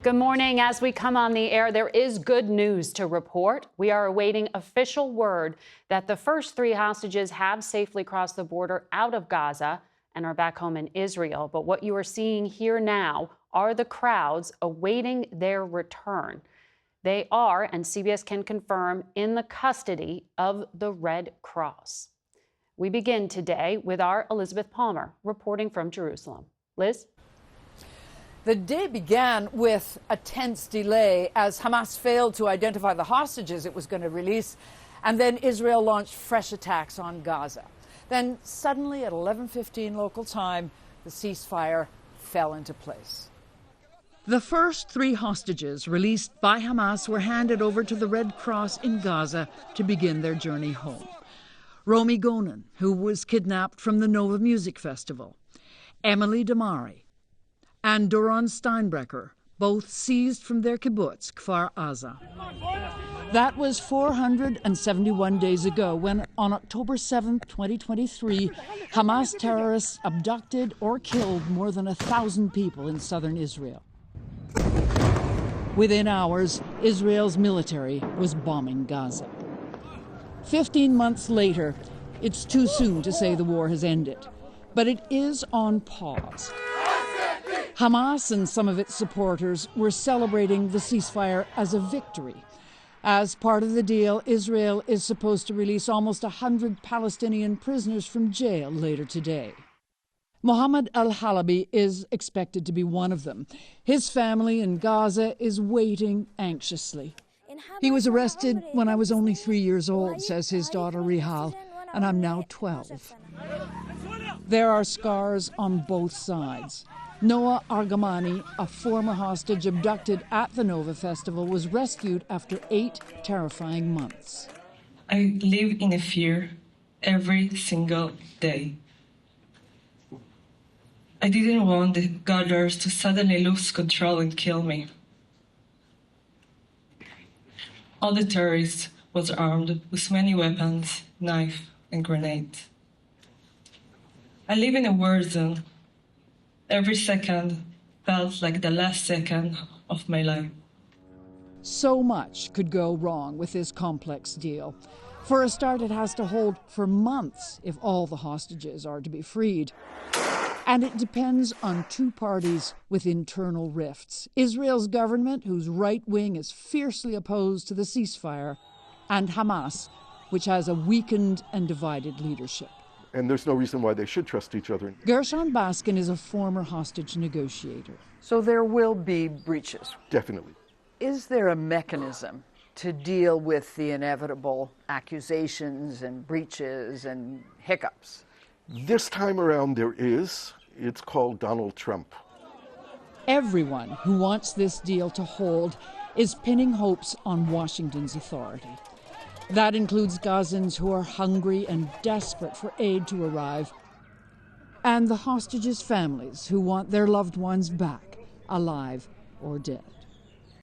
Good morning. As we come on the air, there is good news to report. We are awaiting official word that the first 3 hostages have safely crossed the border out of Gaza and are back home in Israel. But what you are seeing here now are the crowds awaiting their return. They are, and CBS can confirm, in the custody of the Red Cross. We begin today with our Elizabeth Palmer reporting from Jerusalem. Liz? The day began with a tense delay as Hamas failed to identify the hostages it was going to release, and then Israel launched fresh attacks on Gaza. Then suddenly at 11:15 local time, the ceasefire fell into place. The first 3 hostages released by Hamas were handed over to the Red Cross in Gaza to begin their journey home. Romy Gonen, who was kidnapped from the Nova Music Festival, Emily Damari, and Doron Steinbrecher, both seized from their kibbutz, Kfar Aza. That was 471 days ago when, on October 7, 2023, Hamas terrorists abducted or killed more than 1,000 people in southern Israel. Within hours, Israel's military was bombing Gaza. 15 months later, it's too soon to say the war has ended, but it is on pause. Hamas and some of its supporters were celebrating the ceasefire as a victory. As part of the deal, Israel is supposed to release almost 100 Palestinian prisoners from jail later today. Mohammed al-Halabi is expected to be one of them. His family in Gaza is waiting anxiously. He was arrested when I was only 3 years old, says his daughter Rihal, and I'm now 12. There are scars on both sides. Noah Argamani, a former hostage abducted at the Nova Festival, was rescued after 8 terrifying months. I live in a fear every single day. I didn't want the gatherers to suddenly lose control and kill me. All the terrorists was armed with many weapons, knife and grenades. I live in a war zone. Every second felt like the last second of my life. So much could go wrong with this complex deal. For a start, it has to hold for months if all the hostages are to be freed. And it depends on 2 parties with internal rifts. Israel's government, whose right wing is fiercely opposed to the ceasefire, and Hamas, which has a weakened and divided leadership. And there's no reason why they should trust each other. Gershon Baskin is a former hostage negotiator. So there will be breaches. Definitely. Is there a mechanism to deal with the inevitable accusations and breaches and hiccups? This time around there is. It's called Donald Trump. Everyone who wants this deal to hold is pinning hopes on Washington's authority. That includes Gazans who are hungry and desperate for aid to arrive, and the hostages' families who want their loved ones back, alive or dead.